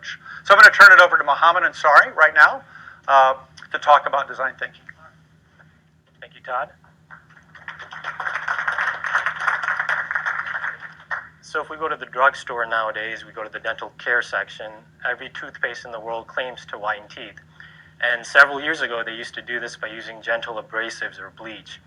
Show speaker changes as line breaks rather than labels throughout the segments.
approach. So I'm going to turn it over to Mohammed Ansari right now to talk about design thinking.
Thank you, Todd. So if we go to the drugstore nowadays, we go to the dental care section, every toothpaste in the world claims to whiten teeth. And several years ago, they used to do this by using gentle abrasives or bleach.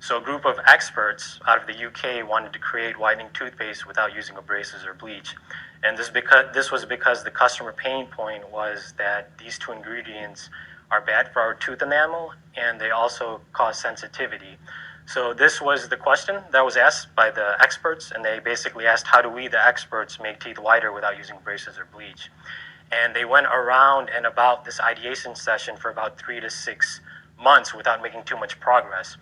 So a group of experts out of the UK wanted to create whitening toothpaste without using abrasives or bleach. And this was because the customer pain point was that these two ingredients are bad for our tooth enamel, and they also cause sensitivity. So this was the question that was asked by the experts, and they basically asked, how do we, the experts, make teeth whiter without using braces or bleach? And they went around and about this ideation session for about 3 to 6 months without making too much progress.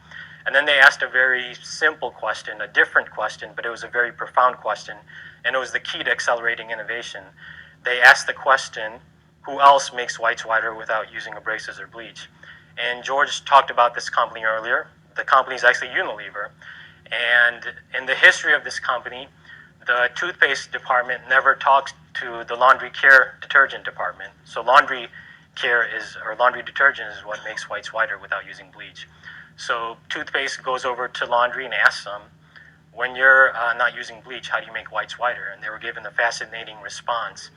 And then they asked a very simple question, a different question, but it was a very profound question, and it was the key to accelerating innovation. They asked the question, who else makes whites whiter without using abrasives or bleach? And George talked about this company earlier. The company is actually Unilever. And in the history of this company, the toothpaste department never talks to the laundry care detergent department. So laundry care or laundry detergent is what makes whites whiter without using bleach. So toothpaste goes over to laundry and asks them, when you're not using bleach, how do you make whites whiter? And they were given a fascinating response.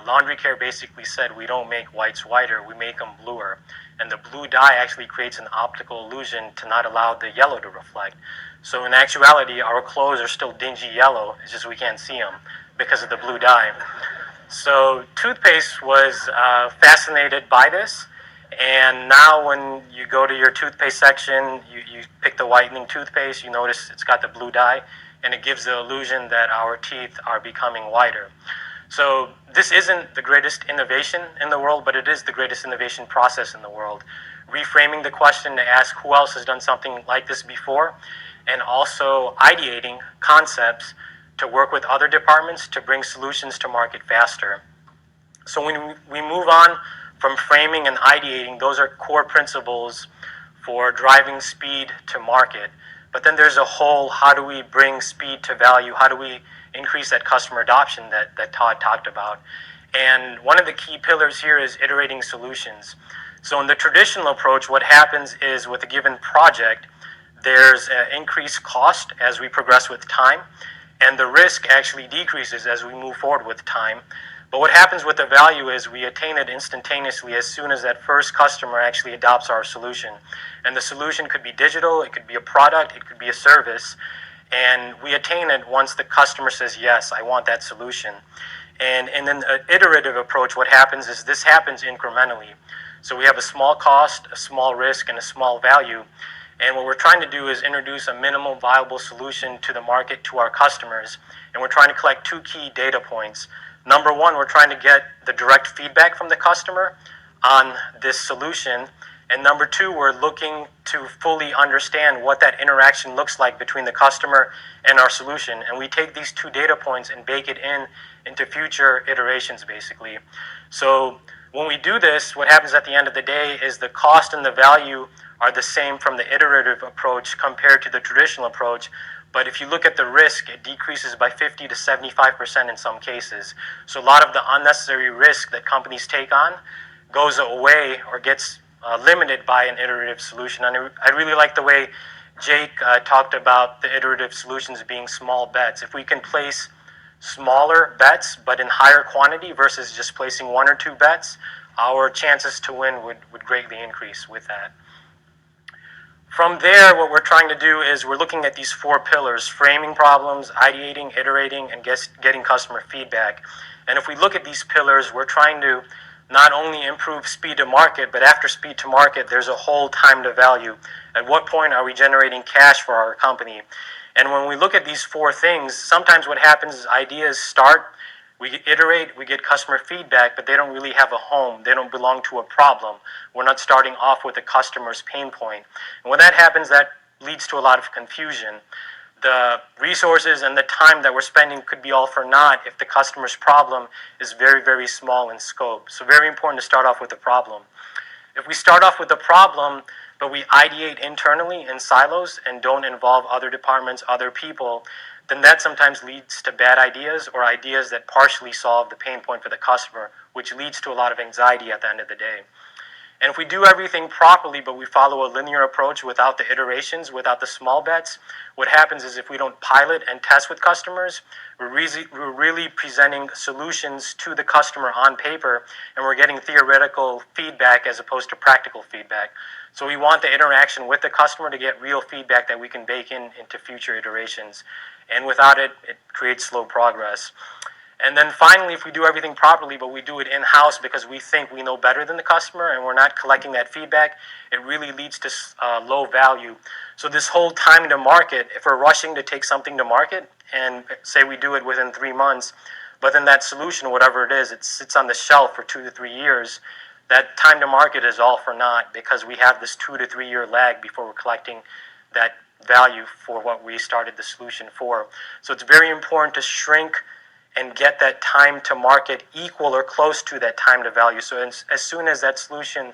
Laundry care basically said, we don't make whites whiter, we make them bluer. And the blue dye actually creates an optical illusion to not allow the yellow to reflect. So in actuality, our clothes are still dingy yellow, it's just we can't see them because of the blue dye. So toothpaste was fascinated by this. And now when you go to your toothpaste section, you pick the whitening toothpaste, you notice it's got the blue dye, and it gives the illusion that our teeth are becoming whiter. So this isn't the greatest innovation in the world, but it is the greatest innovation process in the world. Reframing the question to ask who else has done something like this before, and also ideating concepts to work with other departments to bring solutions to market faster. So when we move on from framing and ideating, those are core principles for driving speed to market. But then there's a whole, how do we bring speed to value? How do we increase that customer adoption that Todd talked about? And one of the key pillars here is iterating solutions. So in the traditional approach, what happens is with a given project, there's an increased cost as we progress with time, and the risk actually decreases as we move forward with time. But what happens with the value is we attain it instantaneously as soon as that first customer actually adopts our solution. And the solution could be digital, it could be a product, it could be a service. And we attain it once the customer says, yes, I want that solution. And in an iterative approach, what happens is this happens incrementally. So we have a small cost, a small risk, and a small value. And what we're trying to do is introduce a minimum viable solution to the market, to our customers. And we're trying to collect 2 key data points. Number one, we're trying to get the direct feedback from the customer on this solution. And number 2, we're looking to fully understand what that interaction looks like between the customer and our solution. And we take these 2 data points and bake it into future iterations, basically. So when we do this, what happens at the end of the day is the cost and the value are the same from the iterative approach compared to the traditional approach. But if you look at the risk, it decreases by 50 to 75% in some cases. So a lot of the unnecessary risk that companies take on goes away or gets limited by an iterative solution. And I really like the way Jake talked about the iterative solutions being small bets. If we can place smaller bets but in higher quantity versus just placing 1 or 2 bets, our chances to win would greatly increase with that. From there, what we're trying to do is we're looking at these 4 pillars: framing problems, ideating, iterating, and getting customer feedback. And if we look at these pillars, we're trying to not only improve speed to market, but after speed to market, there's a whole time to value. At what point are we generating cash for our company? And when we look at these 4 things, sometimes what happens is ideas start, we iterate, we get customer feedback, but they don't really have a home. They don't belong to a problem. We're not starting off with a customer's pain point. And when that happens, that leads to a lot of confusion. The resources and the time that we're spending could be all for naught if the customer's problem is very, very small in scope. So very important to start off with the problem. If we start off with the problem, but we ideate internally in silos and don't involve other departments, other people, then that sometimes leads to bad ideas or ideas that partially solve the pain point for the customer, which leads to a lot of anxiety at the end of the day. And if we do everything properly, but we follow a linear approach without the iterations, without the small bets, what happens is if we don't pilot and test with customers, we're really presenting solutions to the customer on paper, and we're getting theoretical feedback as opposed to practical feedback. So we want the interaction with the customer to get real feedback that we can bake into future iterations. And without it, it creates slow progress. And then finally, if we do everything properly, but we do it in-house because we think we know better than the customer and we're not collecting that feedback, it really leads to low value. So this whole time to market, if we're rushing to take something to market and say we do it within 3 months, but then that solution, whatever it is, it sits on the shelf for 2 to 3 years, that time to market is all for naught because we have this 2 to 3 year lag before we're collecting that value for what we started the solution for. So it's very important to shrink and get that time to market equal or close to that time to value. So as soon as that solution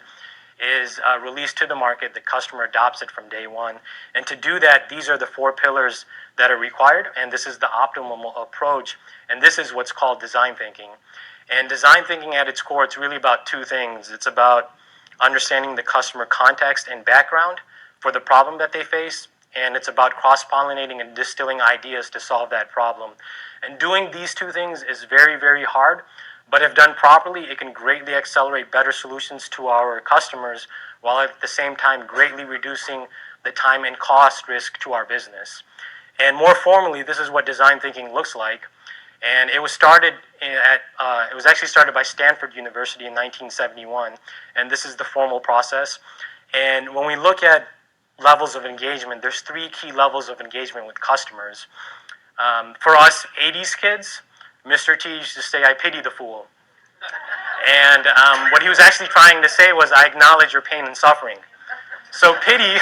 is released to the market, the customer adopts it from day one. And to do that, these are the 4 pillars that are required, and this is the optimal approach, and this is what's called design thinking. And design thinking at its core, it's really about 2 things. It's about understanding the customer context and background for the problem that they face, and it's about cross-pollinating and distilling ideas to solve that problem. And doing these 2 things is very, very hard, but if done properly, it can greatly accelerate better solutions to our customers, while at the same time greatly reducing the time and cost risk to our business. And more formally, this is what design thinking looks like. And it was actually started by Stanford University in 1971, and this is the formal process. And when we look at levels of engagement, there's 3 key levels of engagement with customers. For us 80s kids, Mr. T used to say, "I pity the fool." And what he was actually trying to say was, "I acknowledge your pain and suffering." So pity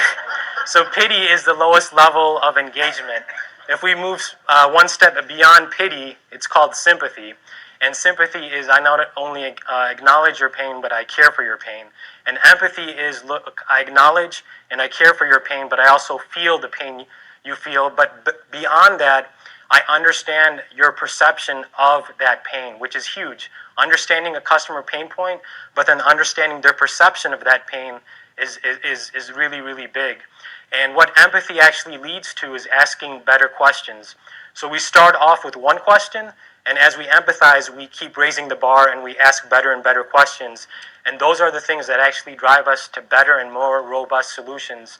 is the lowest level of engagement. If we move 1 step beyond pity, it's called sympathy. And sympathy is, I not only acknowledge your pain, but I care for your pain. And empathy is, look, I acknowledge and I care for your pain, but I also feel the pain you feel. But beyond that, I understand your perception of that pain, which is huge. Understanding a customer pain point, but then understanding their perception of that pain is really, really big. And what empathy actually leads to is asking better questions. So we start off with 1 question, and as we empathize, we keep raising the bar and we ask better and better questions. And those are the things that actually drive us to better and more robust solutions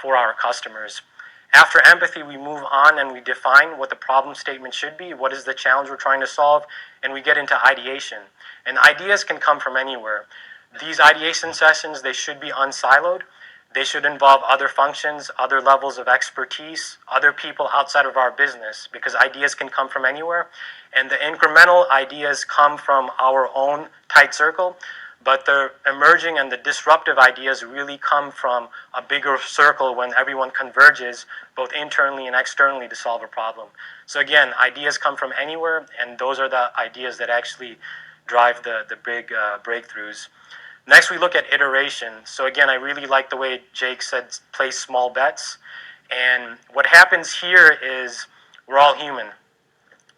for our customers. After empathy, we move on and we define what the problem statement should be, what is the challenge we're trying to solve, and we get into ideation. And ideas can come from anywhere. These ideation sessions, they should be unsiloed. They should involve other functions, other levels of expertise, other people outside of our business, because ideas can come from anywhere. And the incremental ideas come from our own tight circle, but the emerging and the disruptive ideas really come from a bigger circle when everyone converges, both internally and externally, to solve a problem. So again, ideas come from anywhere, and those are the ideas that actually drive the big breakthroughs. Next, we look at iteration. So again, I really like the way Jake said, place small bets. And what happens here is we're all human.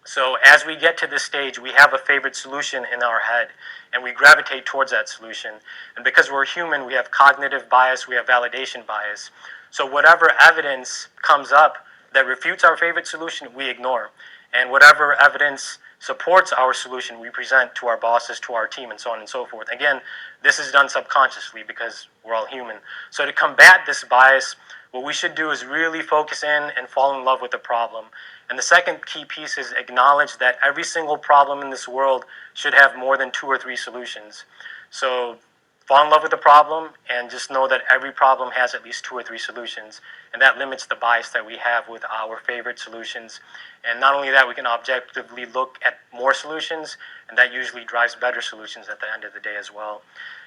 So as we get to this stage, we have a favorite solution in our head, and we gravitate towards that solution. And because we're human, we have cognitive bias, we have validation bias. So whatever evidence comes up that refutes our favorite solution, we ignore. And whatever evidence supports our solution, we present to our bosses, to our team, and so on and so forth. Again, this is done subconsciously because we're all human. So to combat this bias, what we should do is really focus in and fall in love with the problem. And the second key piece is acknowledge that every single problem in this world should have more than 2 or 3 solutions. So fall in love with the problem and just know that every problem has at least 2 or 3 solutions. And that limits the bias that we have with our favorite solutions. And not only that, we can objectively look at more solutions, and that usually drives better solutions at the end of the day as well.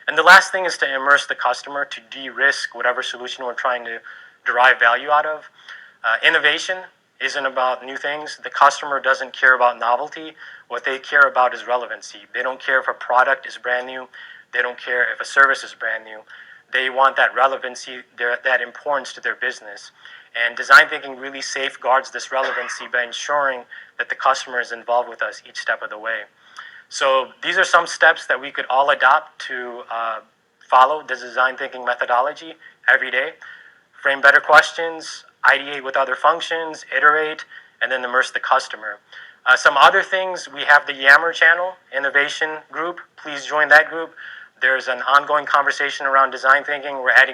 And the last thing is to immerse the customer to de-risk whatever solution we're trying to derive value out of. Innovation isn't about new things. The customer doesn't care about novelty. What they care about is relevancy. They don't care if a product is brand new. They don't care if a service is brand new. They want that relevancy, that importance to their business. And design thinking really safeguards this relevancy by ensuring that the customer is involved with us each step of the way. So these are some steps that we could all adopt to follow the design thinking methodology every day. Frame better questions, ideate with other functions, iterate, and then immerse the customer. Some other things, we have the Yammer channel, innovation group. Please join that group. There's an ongoing conversation around design thinking. We're adding